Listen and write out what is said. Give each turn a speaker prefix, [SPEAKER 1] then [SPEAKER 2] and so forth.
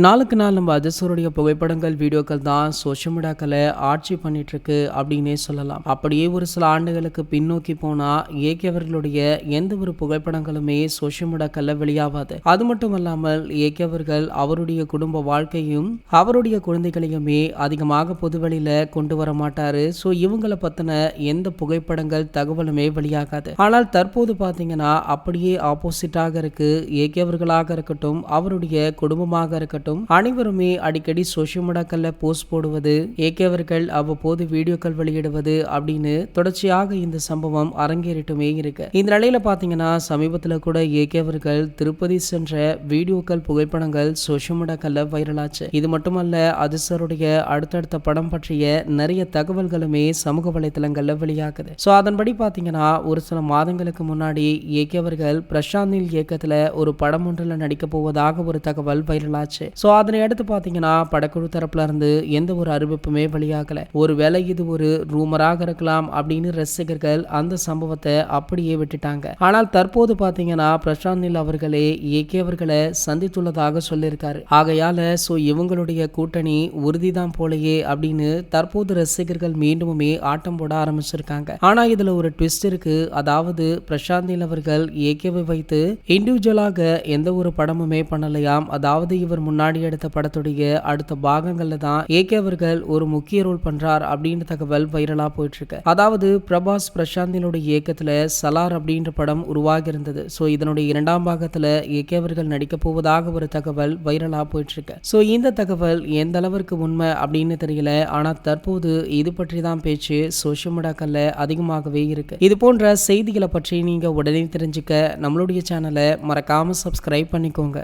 [SPEAKER 1] நாளுக்கு நாள் நம்ம அஜசருடைய புகைப்படங்கள் வீடியோக்கள் தான் சோஷியல் மீடியாக்களை ஆட்சி பண்ணிட்டு இருக்கு அப்படின்னே சொல்லலாம். அப்படியே ஒரு சில ஆண்டுகளுக்கு பின்னோக்கி போனா ஏகே அவர்களுடைய எந்த ஒரு புகைப்படங்களுமே சோஷியல் மீடியாக்கள்ல வெளியாகாது. அது மட்டும் இல்லாமல் ஏகே அவர்கள் அவருடைய குடும்ப வாழ்க்கையும் அவருடைய குழந்தைகளையுமே அதிகமாக பொதுவெளியில கொண்டு வர மாட்டாரு. ஸோ இவங்களை பத்தின எந்த புகைப்படங்கள் தகவலுமே வெளியாகாது. ஆனால் தற்போது பார்த்தீங்கன்னா அப்படியே ஆப்போசிட்டாக இருக்கு. ஏகே அவர்களாக இருக்கட்டும், அவருடைய குடும்பமாக இருக்கட்டும், அனைவருமே அடிக்கடி சோஷியல் மீடியாக்கள்ல போஸ்ட் போடுவது, ஏகே அவர்கள் அவ்வப்போது வீடியோக்கள் வெளியிடுவது அப்படின்னு தொடர்ச்சியாக இந்த சம்பவம் அரங்கேறிட்டுமே இருக்கு. இந்த நிலையில பாத்தீங்கன்னா சமீபத்தில் கூட ஏகே அவர்கள் திருப்பதி சென்ற வீடியோக்கள் புகைப்படங்கள் சோஷியல் மீடியாக்கள்ல வைரலாச்சு. இது மட்டுமல்ல, அஜசருடைய அடுத்தடுத்த படம் பற்றிய நிறைய தகவல்களுமே சமூக வலைதளங்கள்ல வெளியாகுது. ஸோ அதன்படி பாத்தீங்கன்னா ஒரு சில மாதங்களுக்கு முன்னாடி ஏகே அவர்கள் பிரசாந்த் நீல் இயக்கத்துல ஒரு படம் ஒன்றில் நடிக்க போவதாக ஒரு தகவல் வைரலாச்சு. ஸோ அதனை அடுத்து பார்த்தீங்கன்னா படக்குழு தரப்புல இருந்து எந்த ஒரு அறிவிப்புமே வெளியாகல. ஒருவேளை இது ஒரு ரூமராக இருக்கலாம் அப்படின்னு ரசிகர்கள் அந்த சம்பவத்தை அப்படியே விட்டுட்டாங்க. ஆனால் தற்போது பார்த்தீங்கன்னா பிரசாந்த் நீல் அவர்களே ஏகே அவர்களை சந்தித்துள்ளதாக சொல்லியிருக்காரு. ஆகையால ஸோ இவங்களுடைய கூட்டணி உறுதிதான் போலையே அப்படின்னு தற்போது ரசிகர்கள் மீண்டுமே ஆட்டம் போட ஆரம்பிச்சிருக்காங்க. ஆனா இதுல ஒரு ட்விஸ்ட் இருக்கு. அதாவது பிரசாந்த் நீல் அவர்கள் ஏகேவை வைத்து இண்டிவிஜுவலாக எந்த ஒரு படமுமே பண்ணலையாம். அதாவது இவர் முன்னாடி எடுத்த படத்துடைய அடுத்த பாகங்கள்ல தான் ஏகே அவர்கள் ஒரு முக்கிய ரோல் பண்றார் அப்படின்னு தகவல் வைரலா போயிட்டு இருக்கு. அதாவது பிரபாஸ் பிரசாந்தினுடைய இயக்கத்துல சலார் அப்படின்ற படம் உருவாகி இருந்தது. ஸோ இதனுடைய இரண்டாம் பாகத்துல ஏகே அவர்கள் நடிக்க போவதாக ஒரு தகவல் வைரலா போயிட்டு இருக்கு. ஸோ இந்த தகவல் எந்த அளவிற்கு உண்மை அப்படின்னு தெரியல. ஆனா தற்போது இது பற்றி தான் பேச்சு சோஷியல் மீடியாக்கள்ல அதிகமாகவே இருக்கு. இது போன்ற செய்திகளை பற்றி நீங்க உடனே தெரிஞ்சுக்க நம்மளுடைய சேனலை மறக்காம சப்ஸ்கிரைப் பண்ணிக்கோங்க.